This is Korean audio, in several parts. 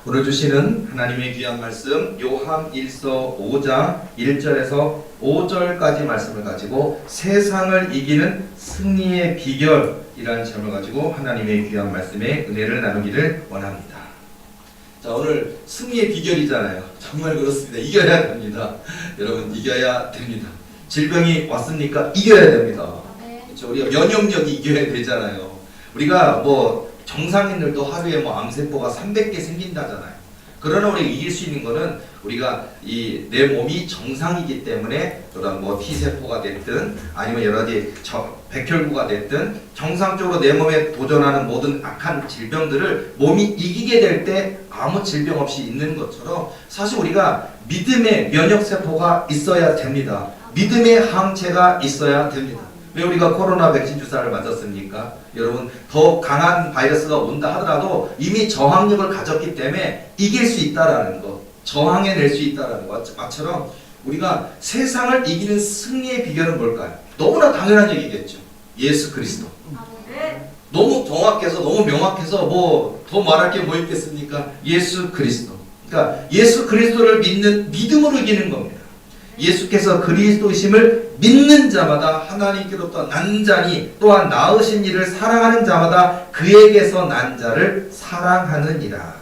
오늘 주시는 하나님의 귀한 말씀 요한일서 5장 1절에서 5절까지 말씀을 가지고 세상을 이기는 승리의 비결이라는 제목을 가지고 하나님의 귀한 말씀에 은혜를 나누기를 원합니다. 자, 오늘 승리의 비결이잖아요. 정말 그렇습니다. 이겨야 됩니다. 여러분, 이겨야 됩니다. 질병이 왔습니까? 이겨야 됩니다. 그렇죠? 우리가 면역력이 이겨야 되잖아요. 우리가 정상인들도 하루에 암세포가 300개 생긴다잖아요. 그러나 우리가 이길 수 있는 거는 우리가 내 몸이 정상이기 때문에 그런 T세포가 됐든 아니면 여러 가지 백혈구가 됐든 정상적으로 내 몸에 도전하는 모든 악한 질병들을 몸이 이기게 될 때 아무 질병 없이 있는 것처럼 사실 우리가 믿음의 면역세포가 있어야 됩니다. 믿음의 항체가 있어야 됩니다. 왜 우리가 코로나 백신 주사를 맞았습니까? 여러분, 더 강한 바이러스가 온다 하더라도 이미 저항력을 가졌기 때문에 이길 수 있다라는 것, 저항해낼 수 있다라는 것처럼 우리가 세상을 이기는 승리의 비결은 뭘까요? 너무나 당연한 얘기겠죠. 예수 그리스도. 너무 정확해서 너무 명확해서 더 말할 게 뭐 있겠습니까? 예수 그리스도. 그러니까 예수 그리스도를 믿는 믿음으로 이기는 겁니다. 예수께서 그리스도이심을 믿는 자마다 하나님께로부터 난 자니 또한 나으신 이를 사랑하는 자마다 그에게서 난 자를 사랑하느니라.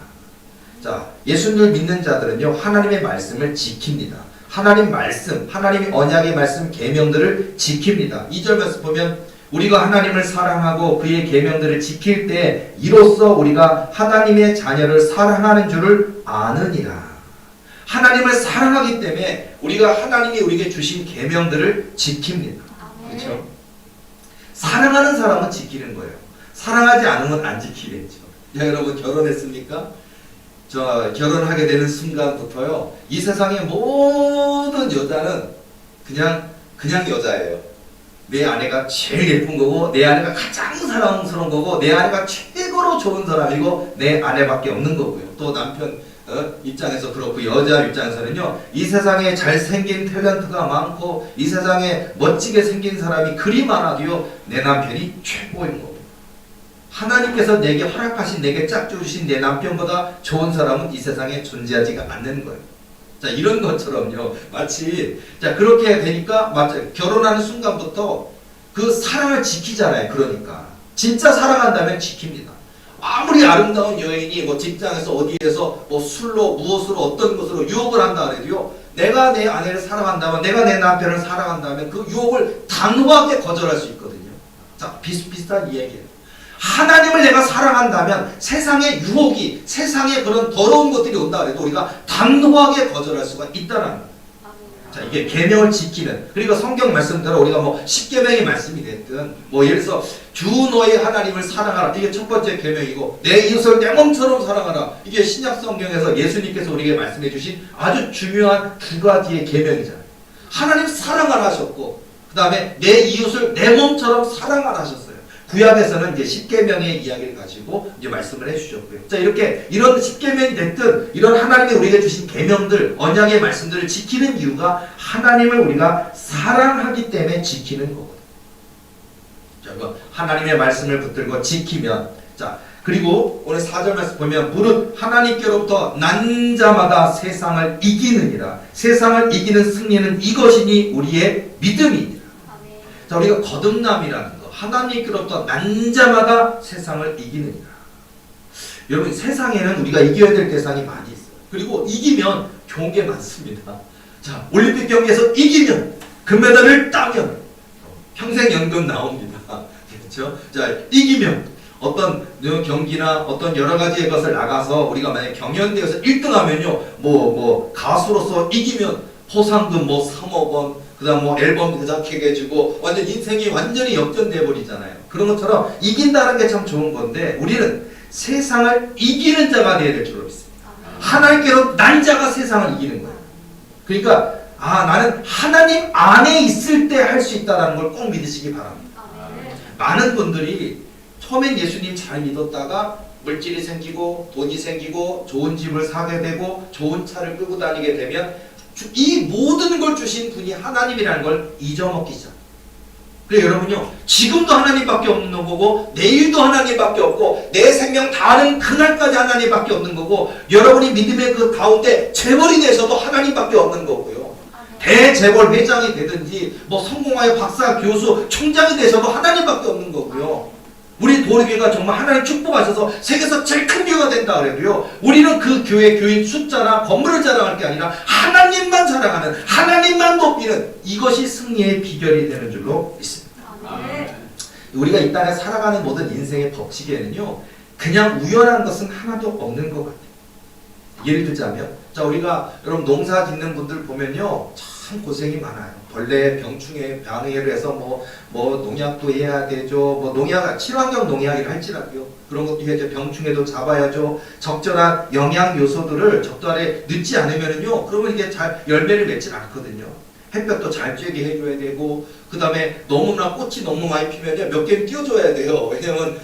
자, 예수님을 믿는 자들은요, 하나님의 말씀을 지킵니다. 하나님 말씀, 하나님의 언약의 말씀, 계명들을 지킵니다. 2절 말씀 보면 우리가 하나님을 사랑하고 그의 계명들을 지킬 때 이로써 우리가 하나님의 자녀를 사랑하는 줄을 아느니라. 하나님을 사랑하기 때문에 우리가 하나님이 우리에게 주신 계명들을 지킵니다. 그렇죠? 사랑하는 사람은 지키는 거예요. 사랑하지 않으면 안 지키겠죠. 야, 여러분 결혼했습니까? 저 결혼하게 되는 순간부터요, 이 세상의 모든 여자는 그냥 여자예요. 내 아내가 제일 예쁜 거고, 내 아내가 가장 사랑스러운 거고, 내 아내가 최고로 좋은 사람이고, 내 아내밖에 없는 거고요. 또 남편 입장에서 그렇고, 여자 입장에서는요, 이 세상에 잘생긴 탤런트가 많고 이 세상에 멋지게 생긴 사람이 그리 많아도요, 내 남편이 최고인 거고, 하나님께서 내게 허락하신, 내게 짝주신 내 남편보다 좋은 사람은 이 세상에 존재하지가 않는 거예요. 자, 이런 것처럼요, 마치 그렇게 되니까 결혼하는 순간부터 그 사랑을 지키잖아요. 그러니까 진짜 사랑한다면 지킵니다. 아무리 아름다운 여인이 직장에서 어디에서 술로 무엇으로 어떤 것으로 유혹을 한다 그래도요, 내가 내 아내를 사랑한다면, 내가 내 남편을 사랑한다면 그 유혹을 단호하게 거절할 수 있거든요. 자, 비슷비슷한 이야기예요. 하나님을 내가 사랑한다면 세상의 유혹이, 세상의 그런 더러운 것들이 온다 그래도 우리가 단호하게 거절할 수가 있다는 거예요. 자, 이게 계명을 지키는, 그리고 성경 말씀대로 우리가 십계명의 말씀이 됐든 예를 들어서 주 너의 하나님을 사랑하라, 이게 첫 번째 계명이고, 내 이웃을 내 몸처럼 사랑하라, 이게 신약 성경에서 예수님께서 우리에게 말씀해 주신 아주 중요한 두 가지의 계명이잖아요. 하나님 사랑하라 하셨고, 그 다음에 내 이웃을 내 몸처럼 사랑하라 하셨어요. 구약에서는 이제 십계명의 이야기를 가지고 이제 말씀을 해주셨고요. 자, 이렇게 이런 십계명이 됐든 이런 하나님이 우리에게 주신 계명들, 언약의 말씀들을 지키는 이유가 하나님을 우리가 사랑하기 때문에 지키는 거거든요. 자, 하나님의 말씀을 붙들고 지키면, 자, 그리고 오늘 4절 말씀 보면 무릇 하나님께로부터 난 자마다 세상을 이기느니라. 세상을 이기는 승리는 이것이니 우리의 믿음이니라. 자, 우리가 거듭남이라는 거, 하나님께로부터 난 자마다 세상을 이기느니라. 여러분, 세상에는 우리가 이겨야 될 대상이 많이 있어요. 그리고 이기면 좋은 게 많습니다. 자, 올림픽 경기에서 이기면, 금메달을 따면 평생 연금 나옵니다. 그렇죠? 자, 이기면 어떤 경기나 어떤 여러 가지의 것을 나가서 우리가 만약에 경연대회에서 1등하면요, 가수로서 이기면 포상금 3억 원, 그 다음 앨범 제작하게 해주고 완전 인생이 완전히 역전돼 버리잖아요. 그런 것처럼 이긴다는 게 참 좋은 건데, 우리는 세상을 이기는 자가 되어야 될 줄 믿습니다. 하나님께로 난 자가 세상을 이기는 거예요. 그러니까 나는 하나님 안에 있을 때 할 수 있다는 걸 꼭 믿으시기 바랍니다. 많은 분들이 처음엔 예수님 잘 믿었다가 물질이 생기고 돈이 생기고 좋은 집을 사게 되고 좋은 차를 끌고 다니게 되면 이 모든 걸 주신 분이 하나님이라는 걸 잊어먹기 시작. 그래 여러분요, 지금도 하나님밖에 없는 거고 내일도 하나님밖에 없고 내 생명 다하는 그날까지 하나님밖에 없는 거고 여러분이 믿음의 그 가운데 재벌이 돼서도 하나님밖에 없는 거고요. 대재벌 회장이 되든지 뭐 성공하여 박사, 교수, 총장이 되셔도 하나님밖에 없는 거고요. 우리 도리교회가 정말 하나님 축복하셔서 세계에서 제일 큰 교회가 된다 그래도요, 우리는 그 교회 교인 숫자나 건물을 자랑할 게 아니라 하나님만 자랑하는, 하나님만 높이는 이것이 승리의 비결이 되는 줄로 믿습니다. 우리가 이 땅에 살아가는 모든 인생의 법칙에는요, 그냥 우연한 것은 하나도 없는 것 같아요. 예를 들자면, 자, 우리가 여러분 농사 짓는 분들 보면요, 참 고생이 많아요. 벌레, 병충해, 방해를 해서 뭐 농약도 해야 되죠. 뭐 농약, 친환경 농약이라 할지라도요. 그런 것도 해야죠. 병충해도 잡아야죠. 적절한 영양 요소들을 적절하게 넣지 않으면은요, 그러면 이게 잘 열매를 맺질 않거든요. 햇볕도 잘 쬐게 해줘야 되고, 그 다음에 너무나 꽃이 너무 많이 피면요, 몇 개는 띄워줘야 돼요. 왜냐면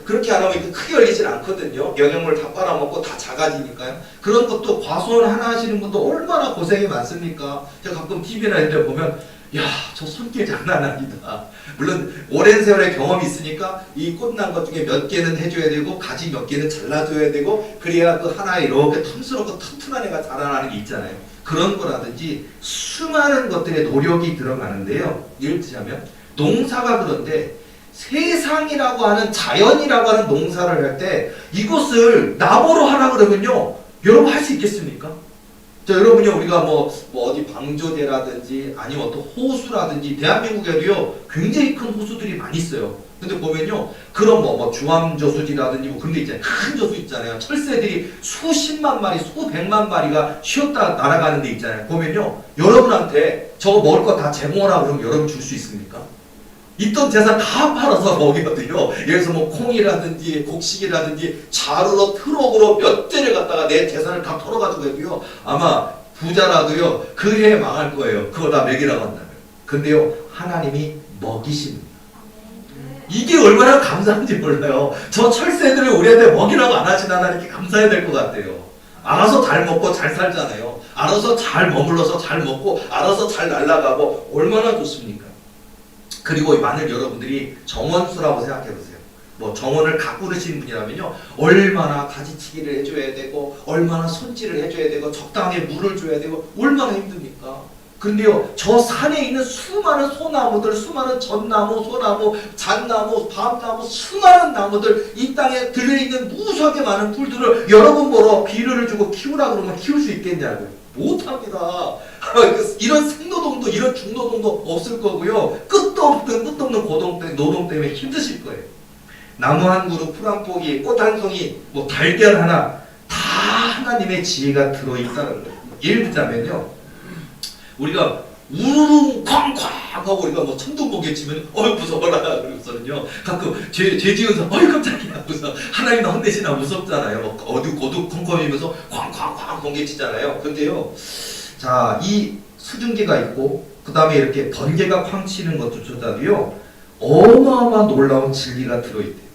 그렇게 안 하면 크게 열리질 않거든요. 영양물 다 빨아먹고 다 작아지니까요. 그런 것도 과수원 하나 하시는 분도 얼마나 고생이 많습니까? 제가 가끔 TV나 이런 데 보면, 야, 저 손길 장난 아니다. 물론 오랜 세월의 경험이 있으니까 이 꽃난 것 중에 몇 개는 해줘야 되고 가지 몇 개는 잘라줘야 되고, 그래야 그 하나 이렇게 탐스럽고 튼튼한 애가 자라나는 게 있잖아요. 그런 거라든지 수많은 것들의 노력이 들어가는데요. 예를 들자면 농사가 그런데 세상이라고 하는, 자연이라고 하는 농사를 할 때 이것을 나무로 하라 그러면요, 여러분 할 수 있겠습니까? 자, 여러분요, 우리가 뭐 어디 방조제라든지 아니면 어떤 호수라든지, 대한민국에도요 굉장히 큰 호수들이 많이 있어요. 근데 보면요, 그런 뭐 주암저수지라든지 뭐 그런 데 있잖아요. 큰 저수 있잖아요. 철새들이 수십만 마리, 수백만 마리가 쉬었다 날아가는 데 있잖아요. 보면요, 여러분한테 저거 먹을 거 다 제공하라 그러면 여러분 줄 수 있습니까? 있던 재산 다 팔아서 먹이거든요. 예를 들어서 뭐 콩이라든지 곡식이라든지 자루로 트럭으로 몇 대를 갖다가 내 재산을 다 털어가지고 해도요, 아마 부자라도요 그 해에 망할 거예요. 그거 다 먹이라고 한다면. 근데요, 하나님이 먹이십니다. 이게 얼마나 감사한지 몰라요. 저 철새들을 우리한테 먹이라고 안 하신 하나님께 감사해야 될 것 같아요. 알아서 잘 먹고 잘 살잖아요. 알아서 잘 머물러서 잘 먹고 알아서 잘 날아가고 얼마나 좋습니까? 그리고 만일 여러분들이 정원수라고 생각해보세요. 뭐 정원을 가꾸시는 분이라면요, 얼마나 가지치기를 해줘야 되고 얼마나 손질을 해줘야 되고 적당히 물을 줘야 되고 얼마나 힘듭니까? 근데요, 저 산에 있는 수많은 소나무들, 수많은 전나무, 소나무, 잣나무, 밤나무, 수많은 나무들, 이 땅에 들려있는 무수하게 많은 풀들을 여러분 보러 비료를 주고 키우라 그러면 키울 수 있겠냐고요. 못합니다. 이런 생노동도 이런 중노동도 없을 거고요. 끝도 없는 노동 때문에 힘드실 거예요. 나무 한 그루, 풀 한 포기, 꽃 한 송이, 뭐 달걀 하나, 다 하나님의 지혜가 들어있다는 거예요. 예를 들자면요, 우리가 우르릉 쾅쾅 하고 우리가 뭐 천둥번개 치면 무서워라 그러고서는요, 가끔 죄 지은 사람 깜짝이야 무서 하나님 나 혼내시나 무섭잖아요. 뭐 어두컴컴이면서 쾅쾅쾅 번개 치잖아요. 근데요, 자, 이 수증기가 있고 그 다음에 이렇게 번개가 쾅 치는 것조차도요 어마어마한 놀라운 진리가 들어있대요.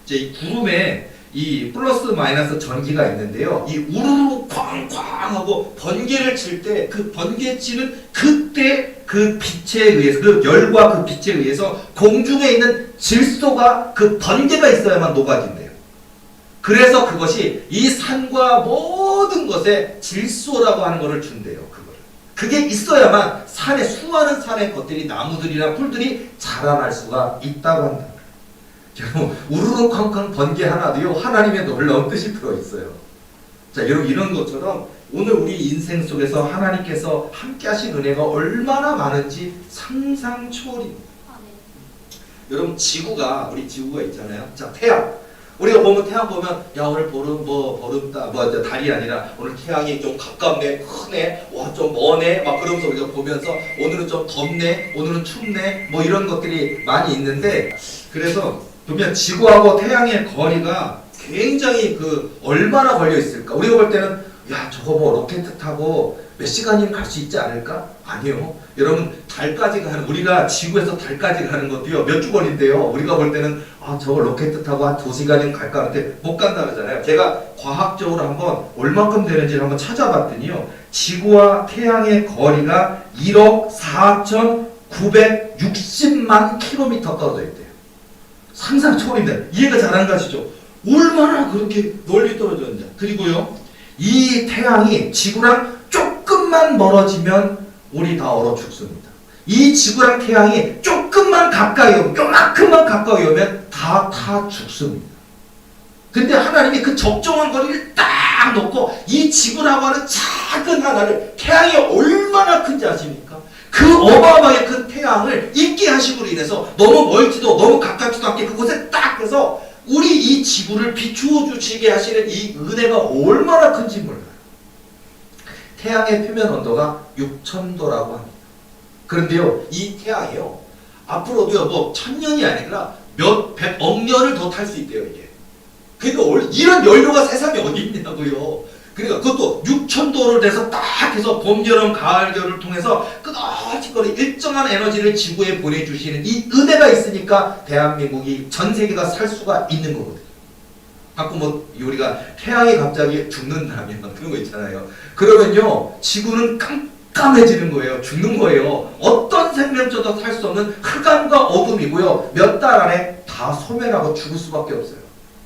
이제 이 구름에 이 플러스 마이너스 전기가 있는데요, 이 우르르 쾅쾅 하고 번개를 칠 때 그 번개 치는 그때 그 빛에 의해서, 그 열과 그 빛에 의해서 공중에 있는 질소가 그 번개가 있어야만 녹아진대요. 그래서 그것이 이 산과 모든 것에 질소라고 하는 것을 준대요. 그게 있어야만 산에, 수많은 산의 것들이, 나무들이나 풀들이 자라날 수가 있다고 한다. 여러분, 우르르 쾅쾅 번개 하나도요 하나님의 놀라운 뜻이 들어있어요. 자, 여러분, 이런 것처럼 오늘 우리 인생 속에서 하나님께서 함께 하신 은혜가 얼마나 많은지 상상 초월입니다. 여러분, 우리 지구가 있잖아요. 자, 태양. 우리가 보면 태양 보면, 야, 오늘 달이 아니라 오늘 태양이 좀 가깝네, 크네, 와, 좀 머네, 막 그러면서 우리가 보면서 오늘은 좀 덥네, 오늘은 춥네, 뭐 이런 것들이 많이 있는데, 그래서 보면 지구하고 태양의 거리가 굉장히 얼마나 걸려 있을까? 우리가 볼 때는, 야, 저거 뭐 로켓 타고 몇 시간이면 갈 수 있지 않을까? 아니요. 여러분, 우리가 지구에서 달까지 가는 것도요 몇 주 걸린대요. 우리가 볼 때는 저거 로켓 타고 한 2시간이면 갈까 하는데 못 간다 그러잖아요. 제가 과학적으로 한번 얼마큼 되는지를 한번 찾아봤더니요, 지구와 태양의 거리가 1억 960만 킬로미터 떨어져 있대요. 상상 초월입니다. 이해가 잘 안 가시죠? 얼마나 그렇게 멀리 떨어졌는지. 그리고요, 이 태양이 지구랑 조금만 멀어지면 우리 다 얼어 죽습니다. 이 지구랑 태양이 조금만 가까이 오면, 요만큼만 가까이 오면 다 타 죽습니다. 근데 하나님이 그 적정한 거리를 딱 놓고 이 지구라고 하는 작은 하나를, 태양이 얼마나 큰지 아십니까? 그 어마어마하게 큰 태양을 있게 하심으로 인해서 너무 멀지도 너무 가깝지도 않게 그곳에 딱 해서 우리 이 지구를 비추어 주시게 하시는 이 은혜가 얼마나 큰지 몰라요. 태양의 표면 온도가 6000도라고 합니다. 그런데요, 이 태양이요, 앞으로도요, 뭐 1000년이 아니라 몇 백억 년을 더 탈 수 있대요, 이게. 그러니까 이런 연료가 세상에 어디 있냐고요. 그러니까 그것도 6000도를 돼서 딱 해서 봄, 여름, 가을, 겨울을 통해서 끊어지거리 일정한 에너지를 지구에 보내주시는 이 은혜가 있으니까 대한민국이 전 세계가 살 수가 있는 거거든요. 가끔 뭐 우리가 태양이 갑자기 죽는다면 그런 거 있잖아요. 그러면요, 지구는 깜깜해지는 거예요. 죽는 거예요. 어떤 생명체도 살 수 없는 흑암과 어둠이고요. 몇 달 안에 다 소멸하고 죽을 수밖에 없어요.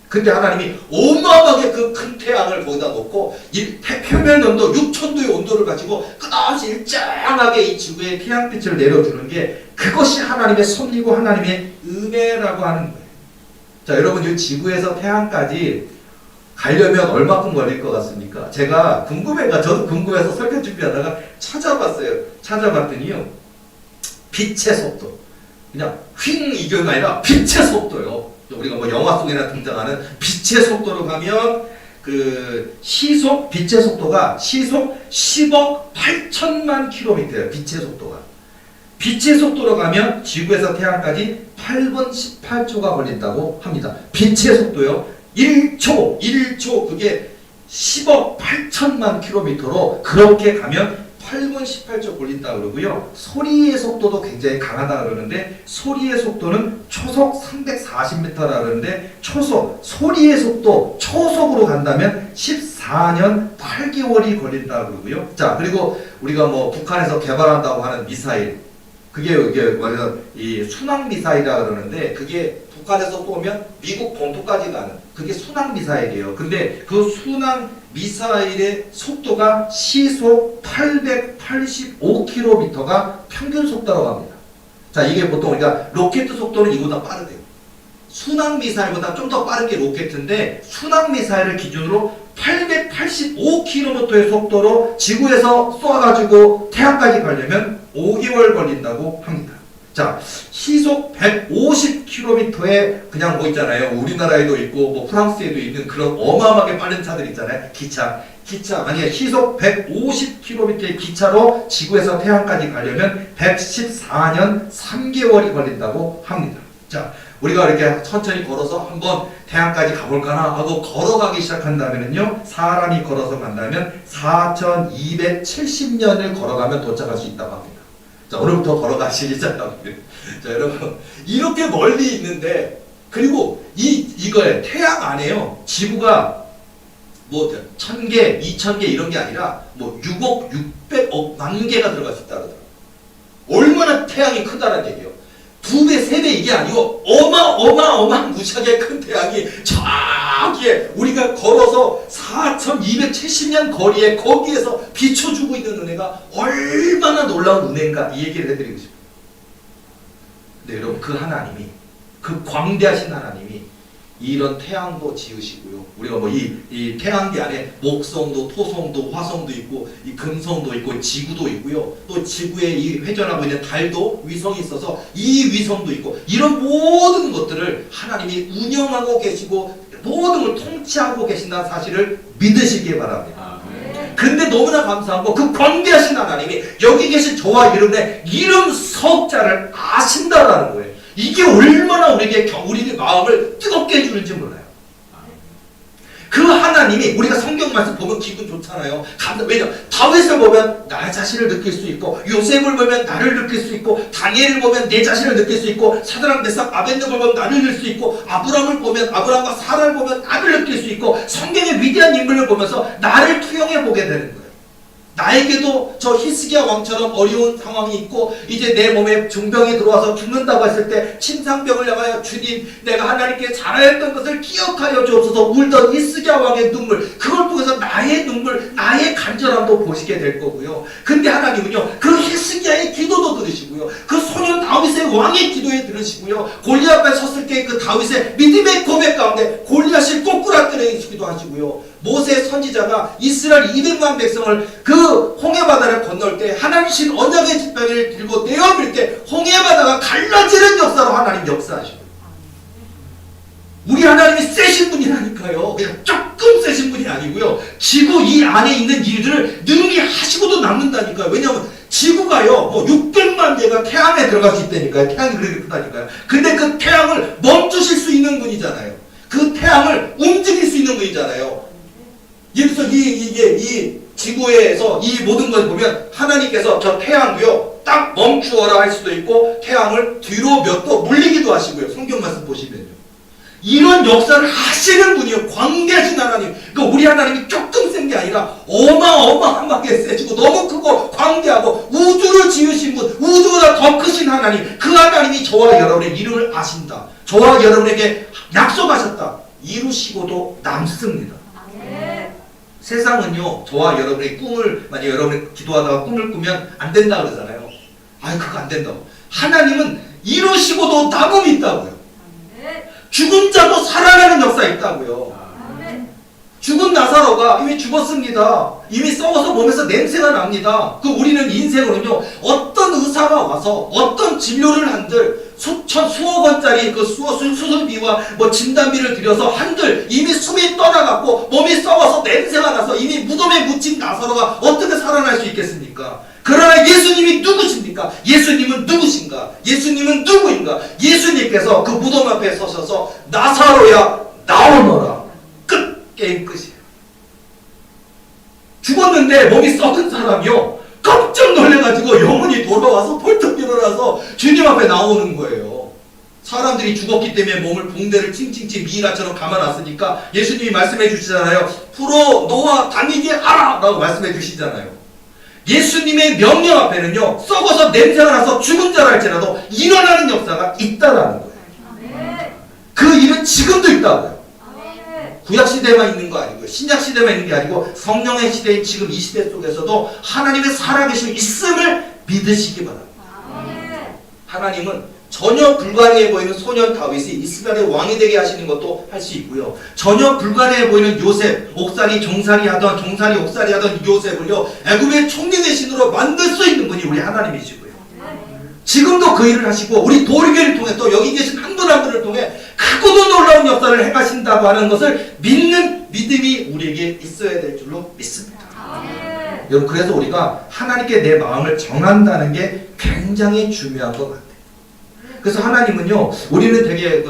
근데 하나님이 어마어마하게 그 큰 태양을 거기다 놓고 이 표면 온도 6000도의 온도를 가지고 끝없이 일정하게 이 지구에 태양빛을 내려주는 게, 그것이 하나님의 섭리고 하나님의 은혜라고 하는 거예요. 자, 여러분, 이 지구에서 태양까지 가려면 얼마큼 걸릴 것 같습니까? 제가 저도 궁금해서 설교 준비하다가 찾아봤더니요, 빛의 속도, 그냥 휙 이게 아니라 빛의 속도요. 우리가 뭐 영화 속에나 등장하는 빛의 속도로 가면 그 시속, 빛의 속도가 시속 10억 8천만 킬로미터예요. 빛의 속도가. 빛의 속도로 가면 지구에서 태양까지 8분 18초가 걸린다고 합니다. 빛의 속도요. 1초 그게 10억 8천만 킬로미터로 그렇게 가면 8분 18초 걸린다 그러고요. 소리의 속도도 굉장히 강하다 그러는데, 소리의 속도는 초속 340m라 그러는데, 소리의 속도 초속으로 간다면 14년 8개월이 걸린다 그러고요. 자, 그리고 우리가 뭐 북한에서 개발한다고 하는 미사일, 그게 뭐냐, 이 순항 미사일이라 그러는데, 그게 북한에서 쏘면 미국 본토까지 가는, 그게 순항 미사일이에요. 근데 그 순항 미사일의 속도가 시속 885km가 평균 속도라고 합니다. 자, 이게 보통 우리가 로켓 속도는 이보다 빠르대요. 순항 미사일보다 좀 더 빠른 게 로켓인데, 순항 미사일을 기준으로 885km의 속도로 지구에서 쏘아가지고 태양까지 가려면 5개월 걸린다고 합니다. 자, 시속 150km에 그냥 뭐 있잖아요. 우리나라에도 있고 뭐 프랑스에도 있는 그런 어마어마하게 빠른 차들 있잖아요. 기차 만약에 시속 150km의 기차로 지구에서 태양까지 가려면 114년 3개월이 걸린다고 합니다. 자, 우리가 이렇게 천천히 걸어서 한번 태양까지 가볼까나 하고 걸어가기 시작한다면요, 사람이 걸어서 간다면 4270년을 걸어가면 도착할 수 있다고 합니다. 자, 오늘부터 걸어가시기 시작합니다. 자, 여러분, 이렇게 멀리 있는데, 그리고 이거에 태양 안에요, 지구가 뭐 1000개, 2000개 이런 게 아니라 뭐 6억, 600억 만 개가 들어갈 수 있다고 하더라고요. 얼마나 태양이 크다는 얘기예요. 2배, 3배 이게 아니고 어마어마한 무지하게 큰 태양이 저기에 우리가 걸어서 4270년 거리에 거기에서 비춰주고 있는 은혜가 얼마나 놀라운 은혜인가, 이 얘기를 해드리고 싶어요. 근데 여러분, 그 하나님이, 그 광대하신 하나님이 이런 태양도 지으시고요. 우리가 뭐 이 태양계 안에 목성도, 토성도, 화성도 있고, 이 금성도 있고, 지구도 있고요. 또 지구에 이 회전하고 있는 달도 위성이 있어서 이 위성도 있고, 이런 모든 것들을 하나님이 운영하고 계시고 모든 걸 통치하고 계신다는 사실을 믿으시기 바랍니다. 근데 너무나 감사한 거, 그 광대하신 하나님이 여기 계신 저와 여러분의 이름 석자를 아신다라는 거예요. 이게 얼마나 우리의 마음을 뜨겁게 해주는지 몰라요. 그 하나님이, 우리가 성경 말씀 보면 기분 좋잖아요. 왜냐, 다윗을 보면 나의 자신을 느낄 수 있고, 요셉을 보면 나를 느낄 수 있고, 다니엘을 보면 내 자신을 느낄 수 있고, 사드락 메삭 아벤느고를 보면 나를 느낄 수 있고, 아브라함과 사라를 보면 나를 느낄 수 있고, 성경의 위대한 인물을 보면서 나를 투영해 보게 되는 거예요. 나에게도 저 히스기야 왕처럼 어려운 상황이 있고 이제 내 몸에 중병이 들어와서 죽는다고 했을 때 침상병을 향하여 주님 내가 하나님께 잘하였던 것을 기억하여 주옵소서 울던 히스기야 왕의 눈물 그걸 통해서 나의 눈물 나의 간절함도 보시게 될 거고요. 근데 하나님은요 그 히스기야의 기도도 들으시고요. 그 소년 다윗의 왕의 기도에 들으시고요. 골리앗 앞에 섰을 때 그 다윗의 믿음의 고백 가운데 골리앗이 꼬꾸라뜨리시기도 하시고요. 모세 선지자가 이스라엘 200만 백성을 그 홍해바다를 건널 때 하나님신 언약의 지팡이를 들고 내어밀 때 홍해바다가 갈라지는 역사로 하나님 역사하시고 우리 하나님이 세신 분이라니까요. 그냥 조금 세신 분이 아니고요. 지구 이 안에 있는 일들을 능히 하시고도 남는다니까요. 왜냐하면 지구가요 600만 대가 태양에 들어갈 수 있다니까요. 태양이 그렇게 크다니까요. 근데 그 태양을 멈추실 수 있는 분이잖아요. 그 태양을 움직일 수 있는 분이잖아요. 예를 들어서 이 지구에서 이 모든 걸 보면 하나님께서 저 태양도요 딱 멈추어라 할 수도 있고 태양을 뒤로 몇 도 물리기도 하시고요. 성경 말씀 보시면요. 이런 역사를 하시는 분이요. 광대하신 하나님. 그러니까 우리 하나님이 조금 센 게 아니라 어마어마하게 세지고 너무 크고 광대하고 우주를 지으신 분, 우주보다 더 크신 하나님. 그 하나님이 저와 여러분의 이름을 아신다. 저와 여러분에게 약속하셨다. 이루시고도 남습니다. 세상은요 저와 여러분의 꿈을 만약 여러분이 기도하다가 꿈을 꾸면 안 된다 그러잖아요. 아니 그거 안 된다고. 하나님은 이루시고도 남음이 있다고요. 죽은 자도 살아나는 역사 있다고요. 죽은 나사로가 이미 죽었습니다. 이미 썩어서 몸에서 냄새가 납니다. 그 우리는 인생으로는요 어떤 의사가 와서 어떤 진료를 한들 수억 원짜리 그 수술비와 뭐 진단비를 들여서 한들 이미 숨이 떠나갔고 몸이 썩어서 냄새가 나서 이미 무덤에 묻힌 나사로가 어떻게 살아날 수 있겠습니까? 그러나 예수님이 누구십니까? 예수님은 누구신가? 예수님은 누구인가? 예수님께서 그 무덤 앞에 서셔서 나사로야 나오너라. 끝! 게임 끝이에요. 죽었는데 몸이 썩은 사람이요 깜짝 놀래가지고 영혼이 돌아와서 벌떡 일어나서 주님 앞에 나오는 거예요. 사람들이 죽었기 때문에 몸을 붕대를 칭칭칭 미이라처럼 감아놨으니까 예수님이 말씀해 주시잖아요. 풀어 놓아 다니게 하라 라고 말씀해 주시잖아요. 예수님의 명령 앞에는요 썩어서 냄새가 나서 죽은 자라 할지라도 일어나는 역사가 있다라는 거예요. 그 일은 지금도 있다고요. 구약시대만 있는 거 아니고요. 신약시대만 있는 게 아니고 성령의 시대인 지금 이 시대 속에서도 하나님의 살아계심이 있음을 믿으시기 바랍니다. 하나님은 전혀 불가능해 보이는 소년 다윗이 이스라엘의 왕이 되게 하시는 것도 할 수 있고요. 전혀 불가능해 보이는 요셉, 종살이 옥살이 하던 요셉을요 애굽의 총리 대신으로 만들 수 있는 분이 우리 하나님이시고요. 지금도 그 일을 하시고 우리 도리교를 통해 또 여기 계신 한 분 한 분을 통해 크고도 놀라운 역사를 행하신다고 하는 것을 믿는 믿음이 우리에게 있어야 될 줄로 믿습니다. 여러분 그래서 우리가 하나님께 내 마음을 정한다는 게 굉장히 중요한 것 같아요. 그래서 하나님은요 우리는 되게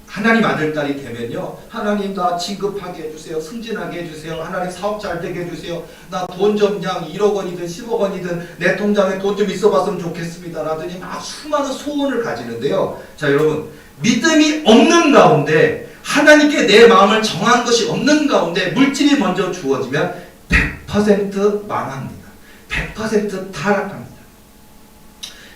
하나님 아들딸이 되면요 하나님 나 진급하게 해주세요. 승진하게 해주세요. 하나님 사업 잘 되게 해주세요. 나 돈 좀 그냥 1억 원이든 10억 원이든 내 통장에 돈 좀 있어봤으면 좋겠습니다 라더니 막 수많은 소원을 가지는데요. 자 여러분 믿음이 없는 가운데 하나님께 내 마음을 정한 것이 없는 가운데 물질이 먼저 주어지면 100% 망합니다. 100% 타락합니다.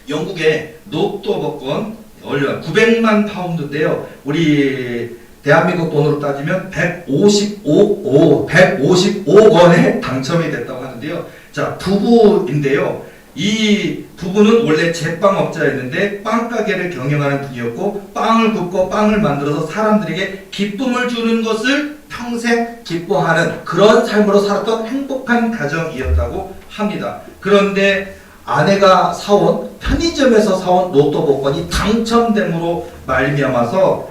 영국의 로또 복권 900만 파운드인데요. 우리 대한민국 돈으로 따지면 155억 원에 당첨이 됐다고 하는데요. 자, 부부인데요. 이 부부는 원래 제빵업자였는데 빵가게를 경영하는 분이었고 빵을 굽고 빵을 만들어서 사람들에게 기쁨을 주는 것을 평생 기뻐하는 그런 삶으로 살았던 행복한 가정이었다고 합니다. 그런데 아내가 사온 편의점에서 사온 로또 복권이 당첨됨으로 말미암아서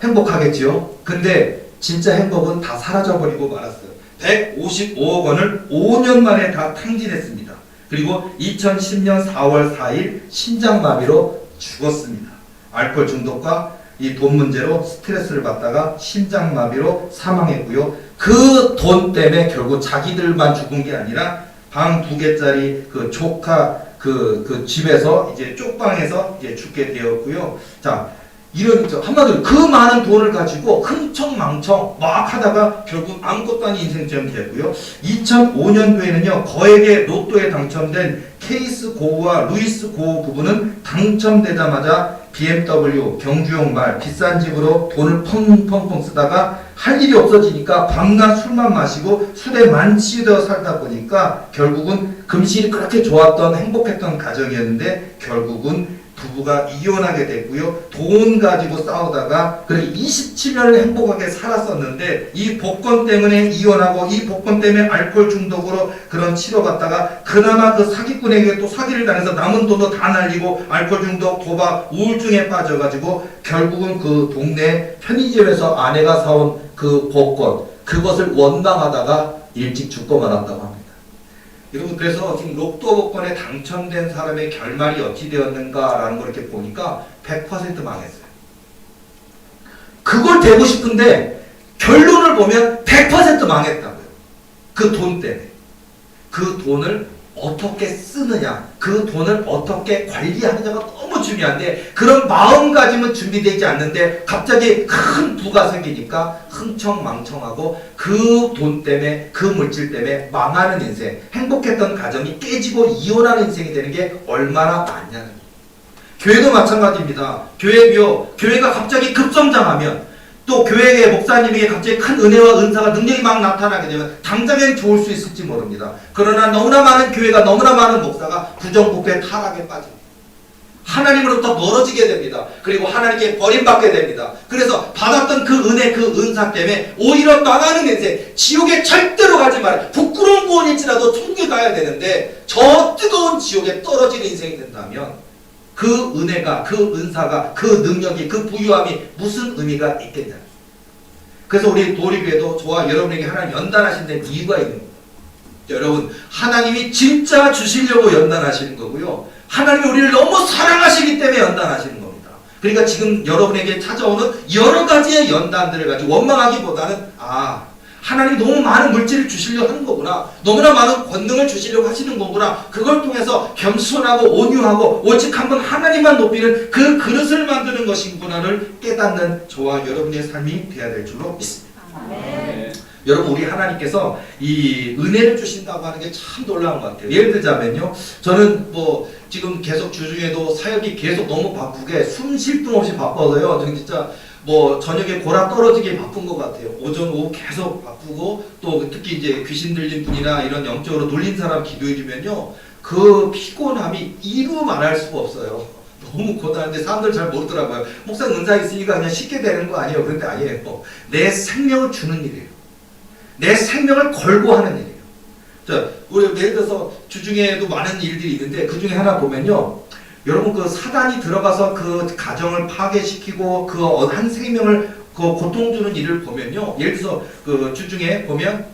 행복하겠지요. 근데 진짜 행복은 다 사라져버리고 말았어요. 155억 원을 5년 만에 다 탕진했습니다. 그리고 2010년 4월 4일 심장마비로 죽었습니다. 알코올 중독과 이 돈 문제로 스트레스를 받다가 심장마비로 사망했고요. 그 돈 때문에 결국 자기들만 죽은 게 아니라 방 2개짜리 그 조카 그 집에서 이제 쪽방에서 이제 죽게 되었고요. 자, 이런 한마디로 그 많은 돈을 가지고 흥청망청 막 하다가 결국 아무것도 아닌 인생처럼 됐고요. 2005년도에는요 거액의 로또에 당첨된 케이스 고우와 루이스 고우 부부는 당첨되자마자 BMW 경주용 말 비싼 집으로 돈을 펑펑펑 쓰다가 할 일이 없어지니까 밤낮 술만 마시고 술에 만취되어 살다 보니까 결국은 금실이 그렇게 좋았던 행복했던 가정이었는데 결국은 부부가 이혼하게 됐고요. 돈 가지고 싸우다가 그렇게 27년을 행복하게 살았었는데 이 복권 때문에 이혼하고 이 복권 때문에 알코올 중독으로 그런 치료받다가 그나마 그 사기꾼에게 또 사기를 당해서 남은 돈도 다 날리고 알코올 중독, 도박, 우울증에 빠져가지고 결국은 그 동네 편의점에서 아내가 사온 그 복권 그것을 원망하다가 일찍 죽고 말았다고 합니다. 여러분 그래서 지금 로또 복권에 당첨된 사람의 결말이 어찌 되었는가라는 걸 이렇게 보니까 100% 망했어요. 그걸 되고 싶은데 결론을 보면 100% 망했다고요. 그 돈 때문에. 그 돈을 어떻게 쓰느냐, 그 돈을 어떻게 관리하느냐가 너무 중요한데 그런 마음가짐은 준비되지 않는데 갑자기 큰 부가 생기니까 흥청망청하고 그 돈 때문에 그 물질 때문에 망하는 인생, 행복했던 가정이 깨지고 이혼하는 인생이 되는 게 얼마나 많냐는 거예요. 교회도 마찬가지입니다. 교회가 갑자기 급성장하면 또 교회의 목사님에게 갑자기 큰 은혜와 은사가 능력이 막 나타나게 되면 당장엔 좋을 수 있을지 모릅니다. 그러나 너무나 많은 교회가 너무나 많은 목사가 부정부패 타락에 빠집니다. 하나님으로부터 멀어지게 됩니다. 그리고 하나님께 버림받게 됩니다. 그래서 받았던 그 은혜 그 은사 때문에 오히려 망하는 인생, 지옥에 절대로 가지 말아요. 부끄러운 구원일지라도 천국에 가야 되는데 저 뜨거운 지옥에 떨어지는 인생이 된다면 그 은혜가, 그 은사가, 그 능력이, 그 부유함이 무슨 의미가 있겠냐. 그래서 우리 도리교회도 저와 여러분에게 하나님 연단하신 데 이유가 있는 겁니다. 여러분, 하나님이 진짜 주시려고 연단하시는 거고요. 하나님이 우리를 너무 사랑하시기 때문에 연단하시는 겁니다. 그러니까 지금 여러분에게 찾아오는 여러 가지의 연단들을 가지고 원망하기보다는 하나님이 너무 많은 물질을 주시려고 하는 거구나. 너무나 많은 권능을 주시려고 하시는 거구나. 그걸 통해서 겸손하고 온유하고 오직 한 번 하나님만 높이는 그 그릇을 만드는 것이구나를 깨닫는 저와 여러분의 삶이 되어야 될 줄로 믿습니다. 아멘. 여러분 우리 하나님께서 이 은혜를 주신다고 하는 게 참 놀라운 것 같아요. 예를 들자면요. 저는 지금 계속 주중에도 사역이 계속 너무 바쁘게 숨 쉴 틈 없이 바빠서요. 저는 진짜 저녁에 골아 떨어지게 바쁜 것 같아요. 오전 오후 계속 바쁘고 또 특히 이제 귀신 들린 분이나 이런 영적으로 놀린 사람 기도해 주면요. 그 피곤함이 이루 말할 수가 없어요. 너무 고단한데 사람들 잘 모르더라고요. 목사님 은사 있으니까 그냥 쉽게 되는 거 아니에요. 그런데 아니에요. 내 생명을 주는 일이에요. 내 생명을 걸고 하는 일이에요. 자, 우리 예를 들어서 주중에도 많은 일들이 있는데 그 중에 하나 보면요. 여러분 그 사단이 들어가서 그 가정을 파괴시키고 그 한 생명을 그 고통 주는 일을 보면요. 예를 들어서 그 주중에 보면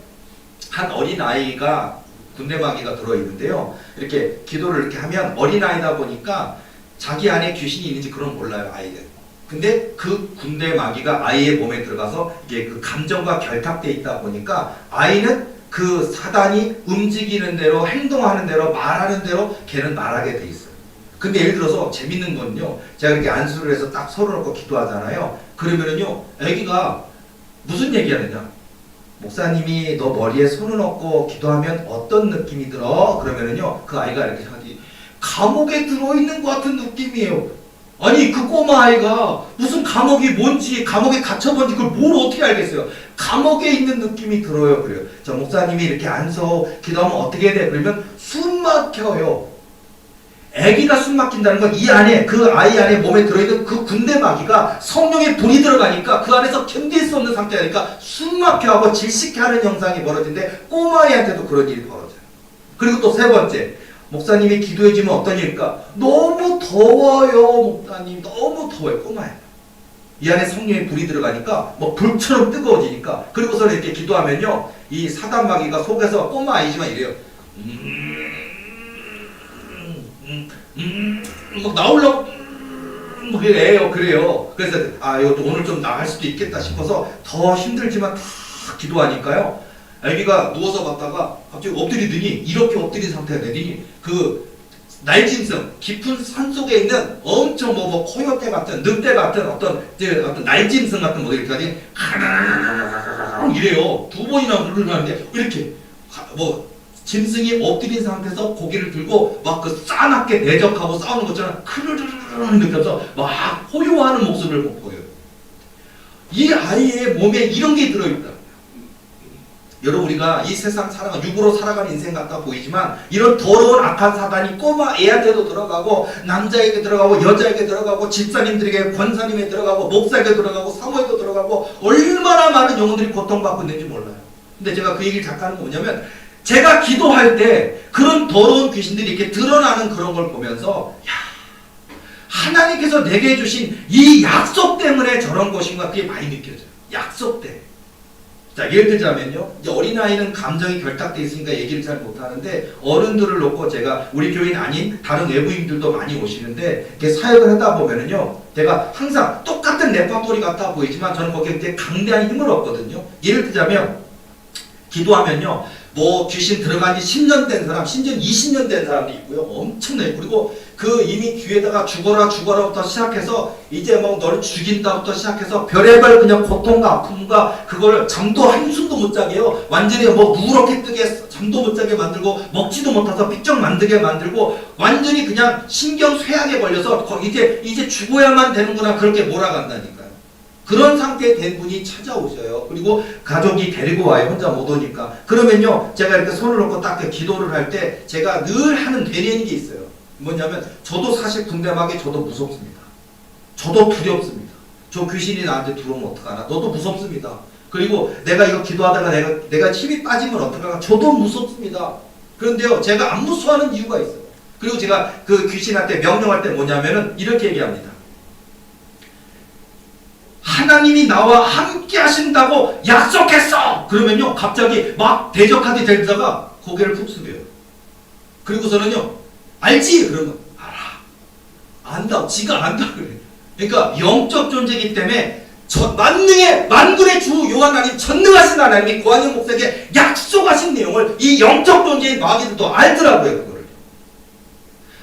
한 어린 아이가 군대 마귀가 들어 있는데요. 이렇게 기도를 이렇게 하면 어린 아이다 보니까 자기 안에 귀신이 있는지 그런 몰라요 아이들. 근데 그 군대 마귀가 아이의 몸에 들어가서 이게 그 감정과 결탁돼 있다 보니까 아이는 그 사단이 움직이는 대로 행동하는 대로 말하는 대로 걔는 말하게 돼 있어요. 근데 예를 들어서 재밌는 건요. 제가 이렇게 안수를 해서 딱 서로 놓고 기도하잖아요. 그러면은요. 애기가 무슨 얘기하느냐. 목사님이 너 머리에 손을 얹고 기도하면 어떤 느낌이 들어? 그러면은요. 그 아이가 이렇게 하지. 감옥에 들어있는 것 같은 느낌이에요. 아니 그 꼬마 아이가 무슨 감옥이 뭔지 감옥에 갇혀본지 그걸 뭘 어떻게 알겠어요. 감옥에 있는 느낌이 들어요. 그래요. 저 목사님이 이렇게 안서 기도하면 어떻게 돼? 그러면 숨 막혀요. 아기가 숨 막힌다는 건 이 안에 그 아이 안에 몸에 들어있는 그 군대 마귀가 성령의 불이 들어가니까 그 안에서 견딜 수 없는 상태니까 숨 막혀하고 질식하는 현상이 벌어지는데 꼬마아이한테도 그런 일이 벌어져요. 그리고 또 세 번째 목사님이 기도해주면 어떤 일일까? 너무 더워요 목사님 너무 더워요 꼬마야. 이 안에 성령의 불이 들어가니까 불처럼 뜨거워지니까 그리고서 이렇게 기도하면요 이 사단 마귀가 속에서 꼬마 아이지만 이래요. 막 나오려고 그래요. 그래서 이것도 오늘 좀 나갈 수도 있겠다 싶어서 더 힘들지만 다 기도하니까요. 아기가 누워서 봤다가 갑자기 엎드리더니 이렇게 엎드린 상태가 되더니 그 날짐승, 깊은 산 속에 있는 엄청 코요테 같은, 늑대 같은 어떤 날짐승 같은 이렇게 이래요. 두 번이나 흐르는데 이렇게 짐승이 엎드린 상태에서 고개를 들고 막 그 싸납게 대적하고 싸우는 것처럼 크르르르르 느껴서 막 호요하는 모습을 보여요. 이 아이의 몸에 이런 게 들어있다. 여러분, 우리가 이 세상 육으로 살아가는 인생 같아 보이지만 이런 더러운 악한 사단이 꼬마 애한테도 들어가고 남자에게 들어가고 여자에게 들어가고 집사님들에게 권사님에 들어가고 목사에게 들어가고 사모에도 들어가고 얼마나 많은 영혼들이 고통받고 있는지 몰라요. 근데 제가 그 얘기를 잠깐 하는 건 뭐냐면, 제가 기도할 때 그런 더러운 귀신들이 이렇게 드러나는 그런 걸 보면서, 야, 하나님께서 내게 주신 이 약속 때문에 저런 것인가, 그게 많이 느껴져요. 약속 때문에. 자, 예를 들자면요, 이제 어린아이는 감정이 결탁되어 있으니까 얘기를 잘 못하는데, 어른들을 놓고 제가 우리 교인 아닌 다른 외부인들도 많이 오시는데, 이렇게 사역을 하다 보면은요, 제가 항상 똑같은 레파토리 같아 보이지만 저는 거기에 되게 강대한 힘을 얻거든요. 예를 들자면, 기도하면요, 귀신 들어간 지 10년 된 사람, 심지어 20년 된 사람도 있고요. 엄청나요. 그리고 그 이미 귀에다가 죽어라부터 시작해서 이제 너를 죽인다부터 시작해서 별의별 그냥 고통과 아픔과 그걸 잠도 한숨도 못 자게 해요. 완전히 누렇게 뜨게 잠도 못 자게 만들고 먹지도 못해서 삐쩍 만들게 만들고 완전히 그냥 신경 쇠약에 걸려서 이제 죽어야만 되는구나, 그렇게 몰아간다니까요. 그런 상태에 된 분이 찾아오셔요. 그리고 가족이 데리고 와요. 혼자 못 오니까. 그러면요, 제가 이렇게 손을 놓고 딱 기도를 할 때 제가 늘 하는 되뇌는 게 있어요. 뭐냐면, 저도 사실 군대막에 저도 무섭습니다. 저도 두렵습니다. 저 귀신이 나한테 들어오면 어떡하나. 너도 무섭습니다. 그리고 내가 이거 기도하다가 내가 힘이 빠지면 어떡하나. 저도 무섭습니다. 그런데요, 제가 안 무서워하는 이유가 있어요. 그리고 제가 그 귀신한테 명령할 때 뭐냐면은 이렇게 얘기합니다. 하나님이 나와 함께 하신다고 약속했어! 그러면요, 갑자기 막 대적하게 되다가 고개를 푹 숙여요. 그리고서는요, 알지? 그러면, 알아. 안다. 지가 안다. 그래. 그러니까 영적 존재이기 때문에 만군의 주 여호와님, 전능하신 하나님이 고한영 목사에게 약속하신 내용을 이 영적 존재인 마귀들도 알더라고요. 그거를.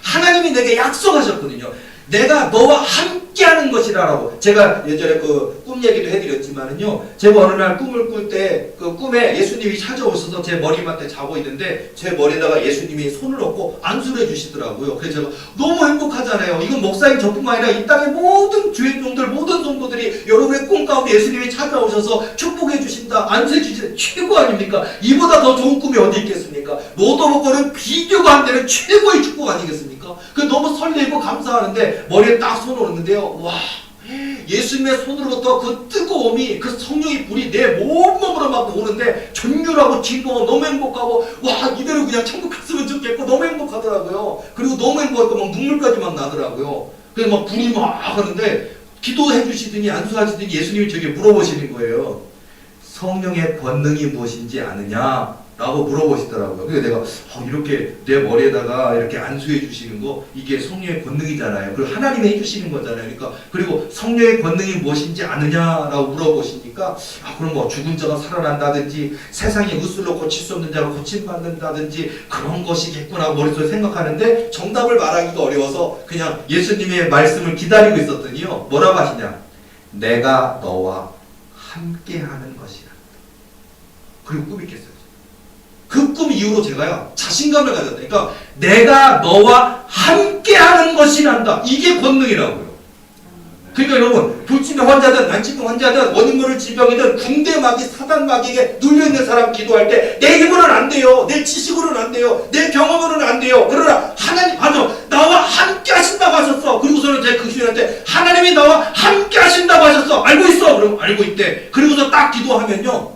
하나님이 내게 약속하셨거든요. 내가 너와 함께하는 것이라고. 제가 예전에 그 꿈 얘기도 해드렸지만은요, 제가 어느 날 꿈을 꿀 때 그 꿈에 예수님이 찾아오셔서 제 머리맡에 자고 있는데 제 머리에다가 예수님이 손을 얹고 안수를 해주시더라고요. 그래서 제가 너무 행복하잖아요. 이건 목사님 저뿐만 아니라 이 땅의 모든 주인종들, 모든 성도들이 여러분의 꿈 가운데 예수님이 찾아오셔서 축복해 주신다, 안수해 주신다, 최고 아닙니까? 이보다 더 좋은 꿈이 어디 있겠습니까? 너도 먹고는 비교가 안 되는 최고의 축복 아니겠습니까? 그 너무 설레고 감사하는데 머리에 딱 손을 얹는데요, 와, 예수님의 손으로부터 그 뜨거움이, 그 성령의 불이 내 몸으로 막 오는데 전율하고 즐거워, 너무 행복하고, 와, 이대로 그냥 천국 갔으면 좋겠고 너무 행복하더라고요. 그리고 너무 행복하고 막 눈물까지 막 나더라고요. 그래서 막 불이 막 하는데 기도해 주시더니 안수하시더니 예수님이 저에게 물어보시는 거예요. 성령의 권능이 무엇인지 아느냐? 라고 물어보시더라고요. 그래서 내가 이렇게 내 머리에다가 이렇게 안수해 주시는 거, 이게 성령의 권능이잖아요. 그리고 하나님이 해주시는 거잖아요. 그러니까, 그리고 성령의 권능이 무엇인지 아느냐라고 물어보시니까, 그럼 죽은 자가 살아난다든지 세상의 의술로 고칠 수 없는 자가 고침받는다든지 그런 것이겠구나 머릿속에 생각하는데 정답을 말하기가 어려워서 그냥 예수님의 말씀을 기다리고 있었더니요, 뭐라고 하시냐? 내가 너와 함께하는 것이라. 그리고 꿈이 깼어요. 그 꿈 이후로 제가요, 자신감을 가졌다. 그러니까 내가 너와 함께하는 것이란다. 이게 권능이라고요. 그러니까 여러분, 불치병 환자든 난치병 환자든 원인모를 질병이든 군대 마귀, 사단 마귀에게 눌려있는 사람 기도할 때 내 힘으로는 안 돼요. 내 지식으로는 안 돼요. 내 경험으로는 안 돼요. 그러나 하나님, 맞아, 나와 함께 하신다고 하셨어. 그리고서는 제가 그 주인한테 하나님이 나와 함께 하신다고 하셨어. 알고 있어? 그럼 알고 있대. 그리고서 딱 기도하면요,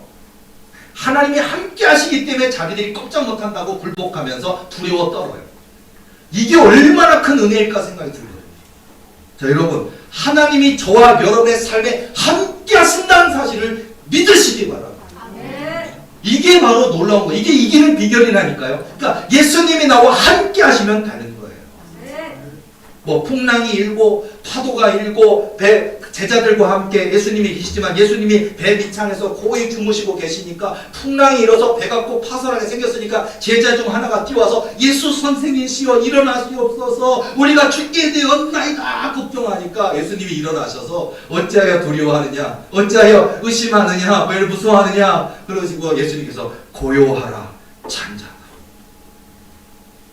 하나님이 함께 하시기 때문에 자기들이 꼼짝 못한다고 굴복하면서 두려워 떨어요. 이게 얼마나 큰 은혜일까 생각이 들거든요. 자, 여러분, 하나님이 저와 여러분의 삶에 함께 하신다는 사실을 믿으시기 바랍니다. 이게 바로 놀라운 거예요. 이게 이기는 비결이라니까요. 그러니까 예수님이 나와 함께 하시면 되는 거예요. 뭐 풍랑이 일고 파도가 일고 배 제자들과 함께 예수님이 계시지만 예수님이 배 밑창에서 고이 주무시고 계시니까 풍랑이 일어서 배가 꼭 파손하게 생겼으니까 제자 중 하나가 뛰어와서 예수 선생이시여 일어나시옵소서 우리가 죽게 되었나이다 걱정하니까 예수님이 일어나셔서 어찌하여 두려워하느냐 어찌하여 의심하느냐 왜 무서워하느냐 그러시고 예수님께서 고요하라 잠잠하라.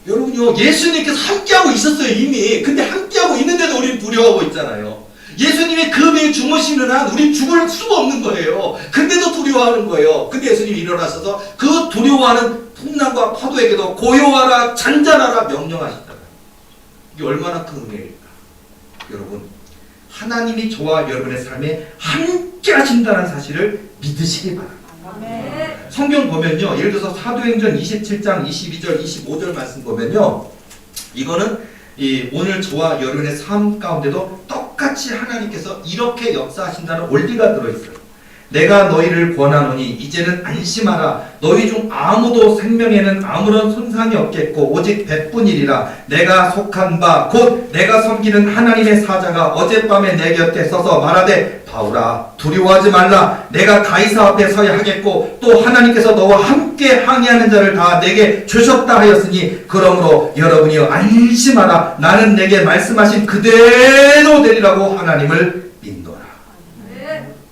여러분요 예수님께서 함께하고 있었어요 이미. 근데 함께하고 있는데도 우리는 두려워하고 있잖아요. 예수님이 그 배에 주무시는 한 우린 죽을 수가 없는 거예요. 근데도 두려워하는 거예요. 근데 예수님이 일어나셔서 그 두려워하는 풍랑과 파도에게도 고요하라 잔잔하라 명령하시다. 이게 얼마나 큰 은혜일까. 여러분 하나님이 저와 여러분의 삶에 함께 하신다는 사실을 믿으시기 바랍니다. 성경 보면요 예를 들어서 사도행전 27장 22절 25절 말씀 보면요 이거는 오늘 저와 여러분의 삶 가운데도 똑같이 하나님께서 이렇게 역사하신다는 원리가 들어있어요. 내가 너희를 권하노니 이제는 안심하라. 너희 중 아무도 생명에는 아무런 손상이 없겠고 오직 배뿐이리라. 내가 속한 바 곧 내가 섬기는 하나님의 사자가 어젯밤에 내 곁에 서서 말하되 바울아 두려워하지 말라. 내가 가이사 앞에 서야 하겠고 또 하나님께서 너와 함께 항의하는 자를 다 내게 주셨다 하였으니 그러므로 여러분이여 안심하라. 나는 내게 말씀하신 그대로 되리라고 하나님을 믿노라.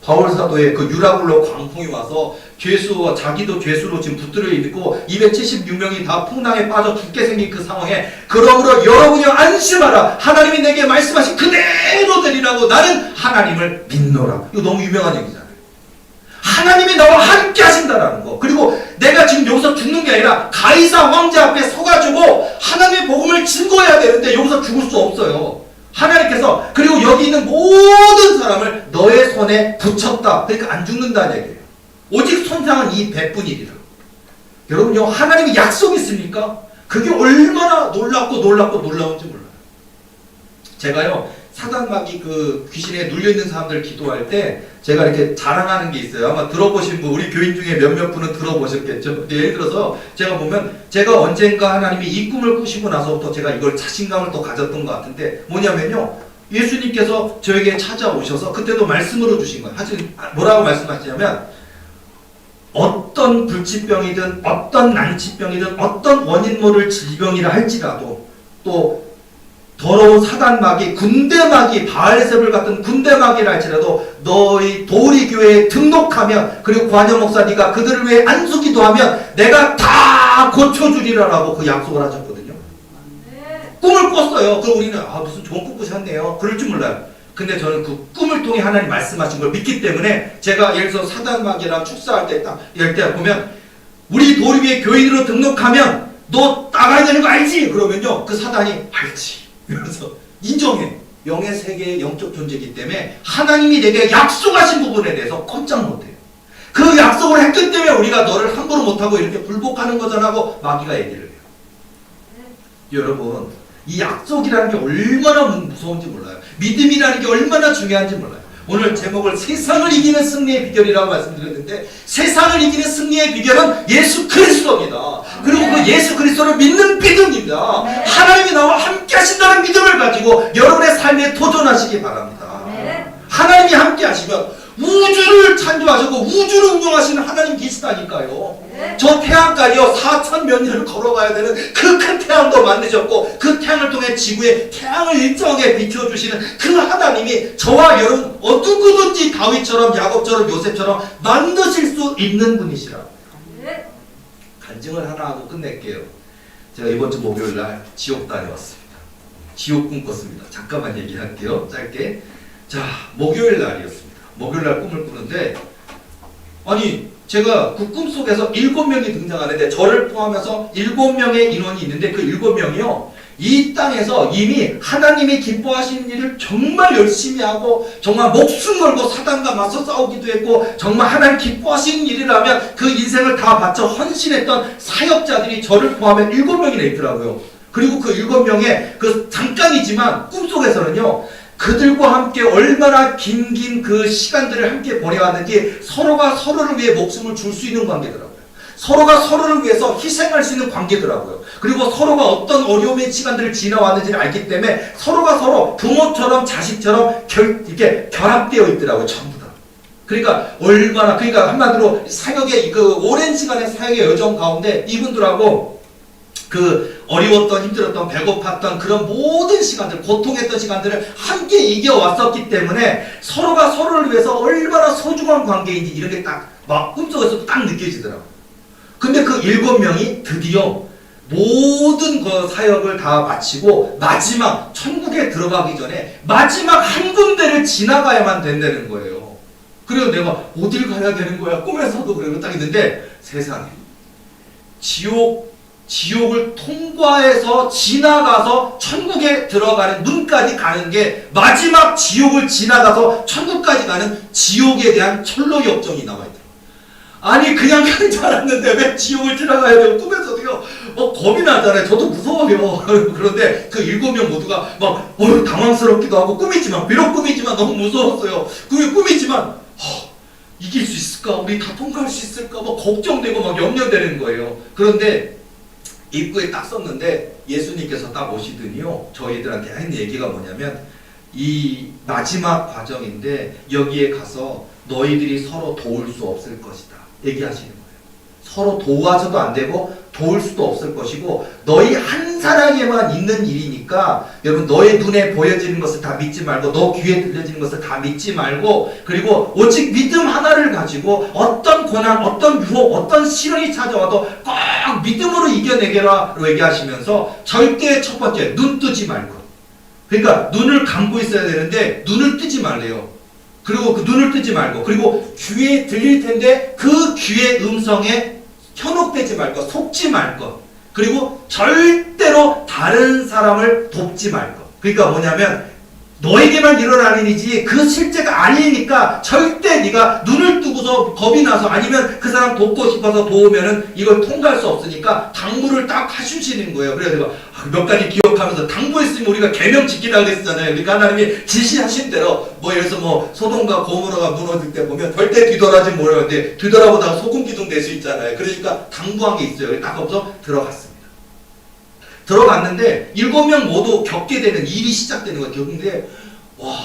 바울 사도의 그 유라굴로 광풍이 와서 죄수 자기도 죄수로 지금 붙들려 있고 276명이 다 풍랑에 빠져 죽게 생긴 그 상황에 그러므로 여러분이 안심하라. 하나님이 내게 말씀하신 그대로 되리라고 나는 하나님을 믿노라. 이거 너무 유명한 얘기잖아요. 하나님이 나와 함께 하신다라는 거. 그리고 내가 지금 여기서 죽는 게 아니라 가이사 왕자 앞에 서가지고 하나님의 복음을 증거해야 되는데 여기서 죽을 수 없어요. 하나님께서 그리고 여기 있는 모든 사람을 너의 손에 붙였다. 그러니까 안 죽는다는 얘기예요. 오직 손상은 이 배뿐이리라. 여러분요 하나님이 약속이 있습니까? 그게 얼마나 놀랍고 놀라운지 몰라요. 제가요 사단마귀 그 귀신에 눌려있는 사람들 기도할 때 제가 이렇게 자랑하는 게 있어요. 아마 들어보신 분 우리 교인 중에 몇몇 분은 들어보셨겠죠. 예를 들어서 제가 보면 제가 언젠가 하나님이 이 꿈을 꾸시고 나서부터 제가 이걸 자신감을 또 가졌던 것 같은데 뭐냐면요 예수님께서 저에게 찾아오셔서 그때도 말씀으로 주신 거예요. 하여튼 뭐라고 말씀하시냐면 어떤 불치병이든 어떤 난치병이든 어떤 원인 모를 질병이라 할지라도 또 더러운 사단마귀, 군대마귀, 바알세불 같은 군대마귀라 할지라도 너희 도리교회에 등록하면 그리고 관여 목사 네가 그들을 위해 안수기도 하면 내가 다 고쳐주리라라고 그 약속을 하셨거든요. 꿈을 꿨어요. 그럼 우리는 무슨 좋은 꿈 꾸셨네요. 그럴 줄 몰라요. 근데 저는 그 꿈을 통해 하나님 말씀하신 걸 믿기 때문에 제가 예를 들어서 사단마귀랑 축사할 때 딱 이럴 때 보면 우리 도리교회 교인으로 등록하면 너 나가야 되는 거 알지? 그러면요 그 사단이 알지. 그래서 인정해. 영의 세계의 영적 존재이기 때문에 하나님이 내게 약속하신 부분에 대해서 꼼짝 못해요. 그 약속을 했기 때문에 우리가 너를 함부로 못하고 이렇게 불복하는 거잖아고 마귀가 얘기를 해요. 여러분 이 약속이라는 게 얼마나 무서운지 몰라요. 믿음이라는 게 얼마나 중요한지 몰라요. 오늘 제목을 세상을 이기는 승리의 비결이라고 말씀드렸는데 세상을 이기는 승리의 비결은 예수 그리스도입니다. 그리고 그 예수 그리스도를 믿는 믿음입니다. 하나님이 나와 함께 하신다는 믿음을 가지고 여러분의 삶에 도전하시기 바랍니다. 하나님이 함께 하시면 우주를 창조하셨고 우주를 운영하시는 하나님 계시다니까요. 저 태양까지요 4천 몇 년을 걸어가야 되는 그 큰 태양도 만드셨고 그 태양을 통해 지구에 태양을 일정하게 비춰주시는 그 하나님이 저와 여러분 누구든지 다윗처럼 야곱처럼 요셉처럼 만드실 수 있는 분이시라. 간증을 하나 하고 끝낼게요. 제가 이번 주 목요일날 지옥 다녀왔습니다. 지옥 꿈 꿨습니다. 잠깐만 얘기할게요. 짧게. 자 목요일 날이었습니다. 목요일날 꿈을 꾸는데 아니 제가 그 꿈속에서 7명이 등장하는데 저를 포함해서 7명의 인원이 있는데 그 7명이요 이 땅에서 이미 하나님이 기뻐하시는 일을 정말 열심히 하고 정말 목숨 걸고 사단과 맞서 싸우기도 했고 정말 하나님 기뻐하시는 일이라면 그 인생을 다 바쳐 헌신했던 사역자들이 저를 포함해 7명이나 있더라고요. 그리고 그 7명의 그 잠깐이지만 꿈속에서는요 그들과 함께 얼마나 긴 그 시간들을 함께 보내왔는지 서로가 서로를 위해 목숨을 줄 수 있는 관계더라고요. 서로가 서로를 위해서 희생할 수 있는 관계더라고요. 그리고 서로가 어떤 어려움의 시간들을 지나왔는지를 알기 때문에 서로가 서로 부모처럼 자식처럼 이렇게 결합되어 있더라고요. 전부 다. 그러니까 얼마나, 그러니까 한마디로 사역의 그 오랜 시간의 사역의 여정 가운데 이분들하고 그 어려웠던, 힘들었던, 배고팠던 그런 모든 시간들, 고통했던 시간들을 함께 이겨왔었기 때문에 서로가 서로를 위해서 얼마나 소중한 관계인지 이런 게 딱 막 꿈속에서 딱 느껴지더라고요. 근데 그 7명이 드디어 모든 그 사역을 다 마치고 마지막 천국에 들어가기 전에 마지막 한 군데를 지나가야만 된다는 거예요. 그래서 내가 어딜 가야 되는 거야? 꿈에서도 그러고 딱 있는데 세상에 지옥을 통과해서 지나가서 천국에 들어가는 문까지 가는 게 마지막 지옥을 지나가서 천국까지 가는 지옥에 대한 철로 역정이 나와 있더라고요. 아니 그냥 가는 줄 알았는데 왜 지옥을 지나가야 돼요? 꿈에서도요. 겁이 나잖아요. 저도 무서워요. 그런데 그 7명 모두가 막 당황스럽기도 하고 꿈이지만, 비록 꿈이지만 너무 무서웠어요. 꿈이지만 이길 수 있을까? 우리 다 통과할 수 있을까? 막 걱정되고 막 염려되는 거예요. 그런데 입구에 딱 썼는데 예수님께서 딱 오시더니요, 저희들한테 한 얘기가 뭐냐면 이 마지막 과정인데 여기에 가서 너희들이 서로 도울 수 없을 것이다 얘기하시는 거예요. 서로 도와줘도 안 되고 도울 수도 없을 것이고 너희 한 사람에게만 있는 일이니까 여러분 너의 눈에 보여지는 것을 다 믿지 말고 너 귀에 들려지는 것을 다 믿지 말고 그리고 오직 믿음 하나를 가지고 어떤 고난, 어떤 유혹, 어떤 시련이 찾아와도 꼭 믿음으로 이겨내게라고 얘기하시면서 절대 첫 번째 눈 뜨지 말고, 그러니까 눈을 감고 있어야 되는데 눈을 뜨지 말래요. 그리고 그 눈을 뜨지 말고, 그리고 귀에 들릴 텐데 그 귀의 음성에 현혹되지 말 것, 속지 말 것, 그리고 절대로 다른 사람을 돕지 말 것. 그러니까 뭐냐면 너에게만 일어나는 일이지 그 실제가 아니니까 절대 네가 눈을 뜨고서 겁이 나서 아니면 그 사람 돕고 싶어서 도우면은 이걸 통과할 수 없으니까 당부를 딱 해주시는 거예요. 그래서 내가 몇 가지 기억하면서 당부했으면 우리가 계명 지키라고 그랬잖아요. 그러니까 하나님이 지시하신 대로 예를 들어서 소돔과 고모라가 무너질 때 보면 절대 뒤돌아지 모르는데 뒤돌아보다가 소금 기둥 될 수 있잖아요. 그러니까 당부한 게 있어요. 딱 거기서 들어갔습니다. 들어갔는데 7명 모두 겪게 되는 일이 시작되는 거예요. 겪는데 와,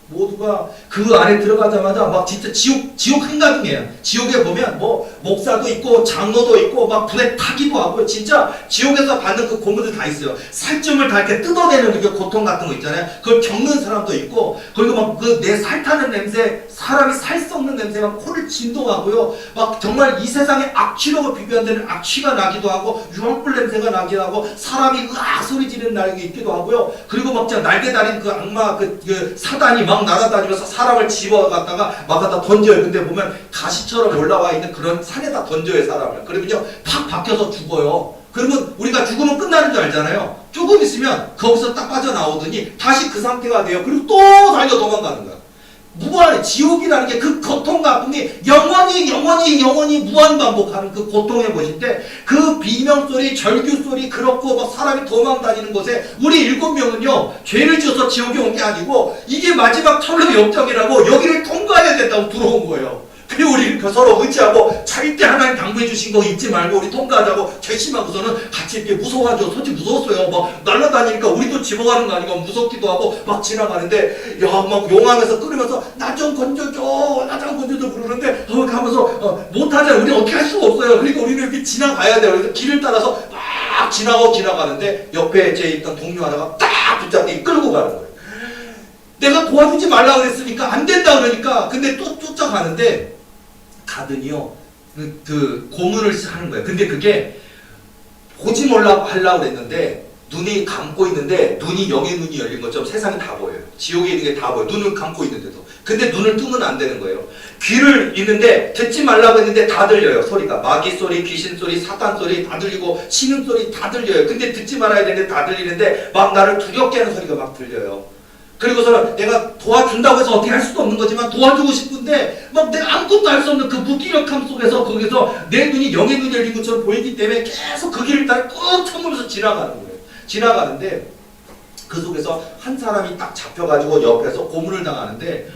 모두가 그 안에 들어가자마자 막 진짜 지옥 한가득이에요. 지옥에 보면 목사도 있고 장로도 있고 막 불에 타기도 하고 진짜 지옥에서 받는 그 고문들 다 있어요. 살점을 다 이렇게 뜯어내는 그 고통 같은 거 있잖아요. 그걸 겪는 사람도 있고, 그리고 막 그 내 살 타는 냄새, 사람이 살 썩는 냄새가 코를 진동하고요. 막 정말 이 세상에 악취라고 비교한다는 악취가 나기도 하고 유황불 냄새가 나기도 하고 사람이 으악 소리 지르는 날이 있기도 하고요. 그리고 막 날개 달린 그 악마 그 사단이 막 날아다니면서 사람을 집어갔다가 막 갖다 던져요. 근데 보면 가시처럼 올라와 있는 그런 산에다 던져요, 사람을. 그러면요 팍 박혀서 죽어요. 그러면 우리가 죽으면 끝나는 줄 알잖아요. 조금 있으면 거기서 딱 빠져나오더니 다시 그 상태가 돼요. 그리고 또 달려 도망가는 거야. 무한의 지옥이라는 게 그 고통과 아픔이 영원히 무한 반복하는 그 고통의 것인데 그 비명소리, 절규소리, 그렇고 막 사람이 도망다니는 곳에 우리 7명은요 죄를 지어서 지옥에 온 게 아니고 이게 마지막 철로 역정이라고 여기를 통과해야 된다고 들어온 거예요. 그리고 우리 서로 의지하고 절대 하나님 당부해 주신 거 잊지 말고 우리 통과하자고 결심하고서는 같이 이렇게 무서워하죠. 솔직히 무서웠어요. 막 날아다니니까 우리도 집어가는 거 아니고 무섭기도 하고 막 지나가는데 막 용암에서 끓으면서 나 좀 건져줘, 나 좀 건져줘 그러는데 가면서 못하잖아요. 우리 어떻게 할 수가 없어요. 그러니까 우리는 이렇게 지나가야 돼요. 그래서 길을 따라서 막 지나가는데 옆에 제 있던 동료 하나가 딱 붙잡고 끌고 가는 거예요. 내가 도와주지 말라 그랬으니까 안 된다 그러니까 근데 또 쫓아가는데 가더니요 그 고문을 하는 거예요. 근데 그게 보지 말라고 하려고 그랬는데 눈이 감고 있는데 눈이 영의 눈이 열린 것처럼 세상이 다 보여요. 지옥에 있는 게 다 보여요. 눈을 감고 있는데도. 근데 눈을 뜨면 안 되는 거예요. 귀를 있는데 듣지 말라고 했는데 다 들려요. 소리가 마귀 소리, 귀신 소리, 사탄 소리 다 들리고 신음 소리 다 들려요. 근데 듣지 말아야 되는데 다 들리는데 막 나를 두렵게 하는 소리가 막 들려요. 그리고서는 내가 도와준다고 해서 어떻게 할 수도 없는 거지만 도와주고 싶은데 막 내가 아무것도 할 수 없는 그 무기력함 속에서 거기서 내 눈이 영의 눈이 열린 것처럼 보이기 때문에 계속 그 길을 따라 꾹 참으면서 지나가는 거예요. 지나가는데 그 속에서 한 사람이 딱 잡혀가지고 옆에서 고문을 당하는데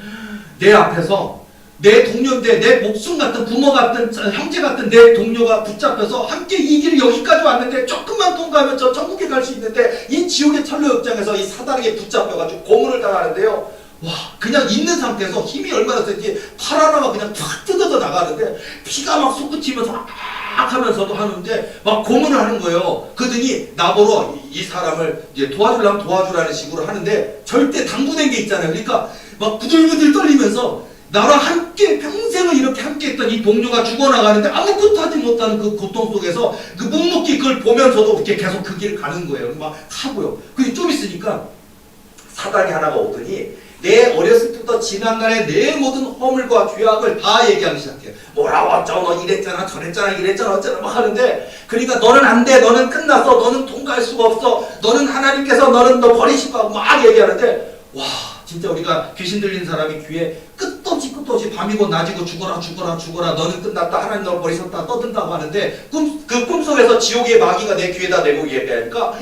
내 앞에서 내 동료인데 내 목숨 같은 부모 같은 형제 같은 내 동료가 붙잡혀서 함께 이 길을 여기까지 왔는데 조금만 통과하면 저 천국에 갈 수 있는데 이 지옥의 철로역장에서 이 사단에게 붙잡혀가지고 고문을 당하는데요. 와, 그냥 있는 상태에서 힘이 얼마나 센지 팔 하나가 그냥 탁 뜯어져 나가는데 피가 막 솟구치면서 막 하면서도 하는데 막 고문을 하는 거예요. 그러더니 나보러 이 사람을 이제 도와주려면 도와주라는 식으로 하는데 절대 당부된 게 있잖아요. 그러니까 막 부들부들 떨리면서 나랑 함께 평생을 이렇게 함께 했던 이 동료가 죽어나가는데 아무것도 하지 못하는 그 고통 속에서 그 묵묵히 그걸 보면서도 이렇게 계속 그 길을 가는 거예요. 막 하고요. 그리고 좀 있으니까 사단이 하나가 오더니 내 어렸을 때부터 지난날의 내 모든 허물과 죄악을 다 얘기하기 시작해요. 뭐라고 어쩌고 너 이랬잖아 저랬잖아 이랬잖아 어쩌나 막 하는데 그러니까 너는 안 돼 너는 끝났어 너는 통과할 수가 없어 너는 하나님께서 너는 너 버리실 거고 막 얘기하는데 와 진짜 우리가 귀신 들린 사람이 귀에 끝도 없이 밤이고 낮이고 죽어라 너는 끝났다 하나님 널 버리셨다 떠든다고 하는데 그 꿈속에서 지옥의 마귀가 내 귀에다 대고 얘기하니까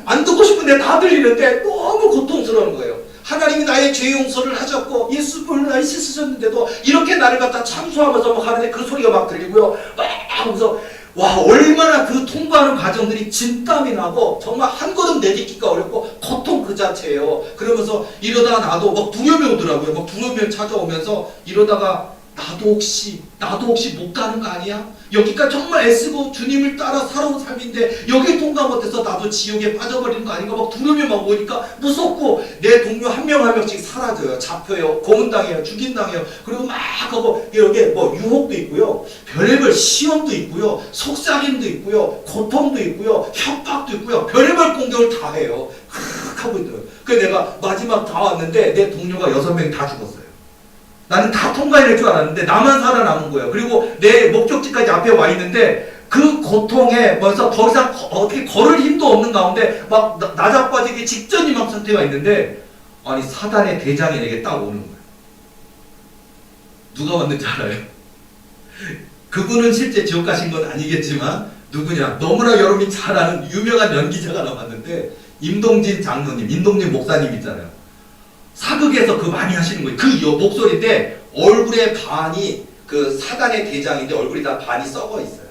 안 듣고 싶은데 다 들리는데 너무 고통스러운 거예요. 하나님이 나의 죄 용서를 하셨고 예수님을 나를 씻으셨는데도 이렇게 나를 갖다 참소하면서 막 하는데 그 소리가 막 들리고요. 막 하면서 와 얼마나 그 통과하는 과정들이 진땀이 나고 정말 한 걸음 내딛기가 어렵고 고통 그 자체예요. 그러면서 이러다가 나도 막 두려움이 오더라고요. 막 두려움이 찾아오면서 이러다가 나도 혹시 못 가는 거 아니야? 여기까지 정말 애쓰고 주님을 따라 살아온 삶인데 여기 통과 못해서 나도 지옥에 빠져버리는 거 아닌가 막 두려움이 막 오니까 무섭고 내 동료 한 명 한 명씩 사라져요. 잡혀요. 고문당해요. 죽임당해요. 그리고 막 하고 여기에 뭐 유혹도 있고요. 별의별 시험도 있고요. 속삭임도 있고요. 고통도 있고요. 협박도 있고요. 별의별 공격을 다 해요. 하고 있더라고요. 그래서 내가 마지막 다 왔는데 내 동료가 6명이 다 죽었어요. 나는 다 통과해낼 줄 알았는데 나만 살아남은 거예요. 그리고 내 목적지까지 앞에 와 있는데 그 고통에 벌써 더 이상 어떻게 걸을 힘도 없는 가운데 막 나자빠지기 직전이 막 상태가 있는데 아니 사단의 대장이 내게 딱 오는 거예요. 누가 왔는지 알아요? 그분은 실제 지옥 가신 건 아니겠지만 누구냐? 너무나 여러분이 잘 아는 유명한 연기자가 나왔는데 임동진 장로님, 임동진 목사님 있잖아요. 사극에서 그 많이 하시는 거예요. 그 목소리인데 얼굴의 반이 그 사단의 대장인데 얼굴이 다 반이 썩어 있어요.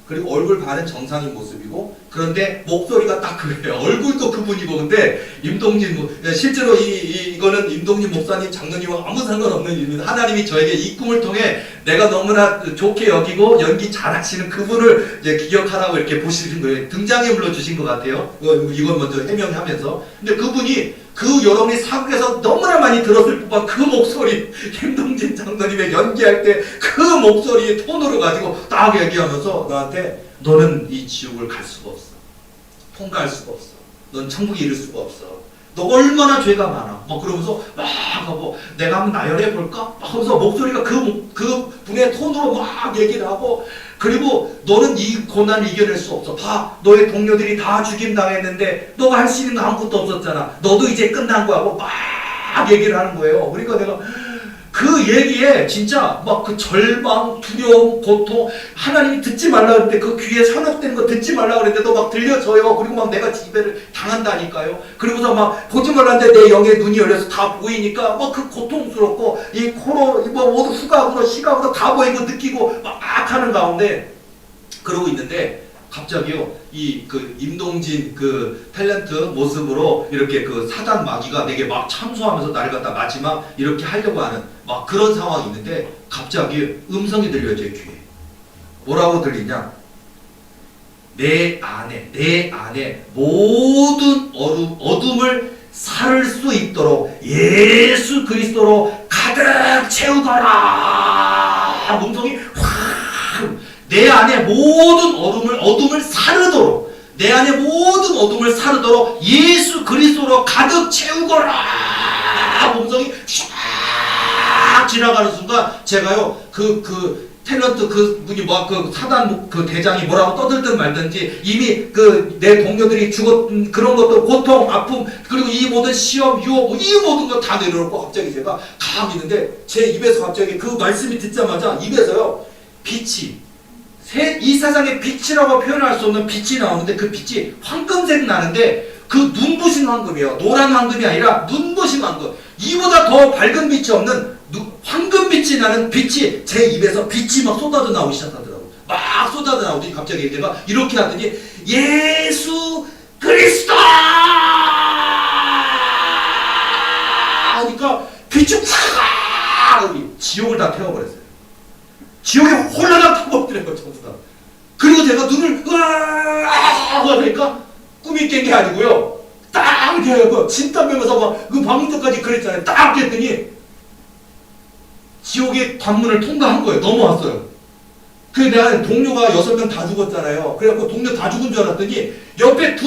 그리고 얼굴 반은 정상인 모습이고 그런데 목소리가 딱 그래요. 얼굴도 그분이고 근데 임동진 실제로 이거는 임동진 목사님 장로님과 아무 상관없는 일입니다. 하나님이 저에게 이 꿈을 통해 내가 너무나 좋게 여기고 연기 잘하시는 그분을 이제 기억하라고 이렇게 보시는 거예요. 등장에 불러주신 것 같아요. 이건 먼저 해명하면서 근데 그분이 그 여러분이 사극에서 너무나 많이 들었을 법한 그 목소리 임동진 장로님의 연기할 때 그 목소리의 톤으로 가지고 딱 얘기하면서 나한테 너는 이 지옥을 갈 수가 없어. 통과할 수가 없어. 넌 천국에 이를 수가 없어. 너 얼마나 죄가 많아. 막 그러면서 막 하고 내가 한번 나열해 볼까? 막 하면서 목소리가 그 분의 톤으로 막 얘기를 하고 그리고 너는 이 고난을 이겨낼 수 없어. 봐. 너의 동료들이 다 죽임당했는데 너가 할 수 있는 거 아무것도 없었잖아. 너도 이제 끝난 거야. 하고 막 얘기를 하는 거예요. 그러니까 내가 그 얘기에 진짜 막 그 절망, 두려움, 고통 하나님이 듣지 말라 그랬는데 그 귀에 현혹되는 거 듣지 말라 그랬는데도 막 들려져요. 그리고 막 내가 지배를 당한다니까요. 그리고서 막 보지 말라는데 내 영의 눈이 열려서 다 보이니까 막 그 고통스럽고 이 코로 뭐 모두 후각으로 시각으로 다 보이고 느끼고 막 하는 가운데 그러고 있는데 갑자기요 이 그 임동진 그 탤런트 모습으로 이렇게 그 사단 마귀가 내게 막 참소하면서 나를 갖다 마지막 이렇게 하려고 하는 막 그런 상황이 있는데 갑자기 음성이 들려요 제 귀에. 뭐라고 들리냐? 내 안에 모든 어둠을 살 수 있도록 예수 그리스도로 가득 채우거라. 음성이 확 내 안에 모든 어둠을 사르도록 내 안에 모든 어둠을 사르도록 예수 그리스도로 가득 채우거라. 음성이 쫙 지나가는 순간 제가요 그 탤런트 그 분이 뭐 그 사단 그 대장이 뭐라고 떠들든 말든지 이미 그 내 동료들이 죽었던 그런 것도 고통 아픔 그리고 이 모든 시험 유혹 이 모든 거 다 내려놓고 갑자기 제가 가만히 있는데 제 입에서 갑자기 그 말씀이 듣자마자 입에서요 빛이 이 세상의 빛이라고 표현할 수 없는 빛이 나오는데 그 빛이 황금색 나는데 그 눈부신 황금이에요. 노란 황금이 아니라 눈부신 황금. 이보다 더 밝은 빛이 없는 황금빛이 나는 빛이 제 입에서 빛이 막 쏟아져 나오기 시작하더라고요. 막 쏟아져 나오더니 갑자기 제가 이렇게 하더니 예수 그리스도 하니까 빛이 확 지옥을 다 태워버렸어요. 지옥에 홀라당 타버리더라고요. 전부 다. 그리고 제가 눈을 으아 하니까 꿈이 깬 게 아니고요. 딱 이렇게 하고 진땀 빼면서 막 그 방금 전까지 그랬잖아요. 딱 했더니 지옥의 관문을 통과한 거예요. 넘어왔어요. 그래서 내가 동료가 6명 다 죽었잖아요. 그래갖고 동료 다 죽은 줄 알았더니 옆에 두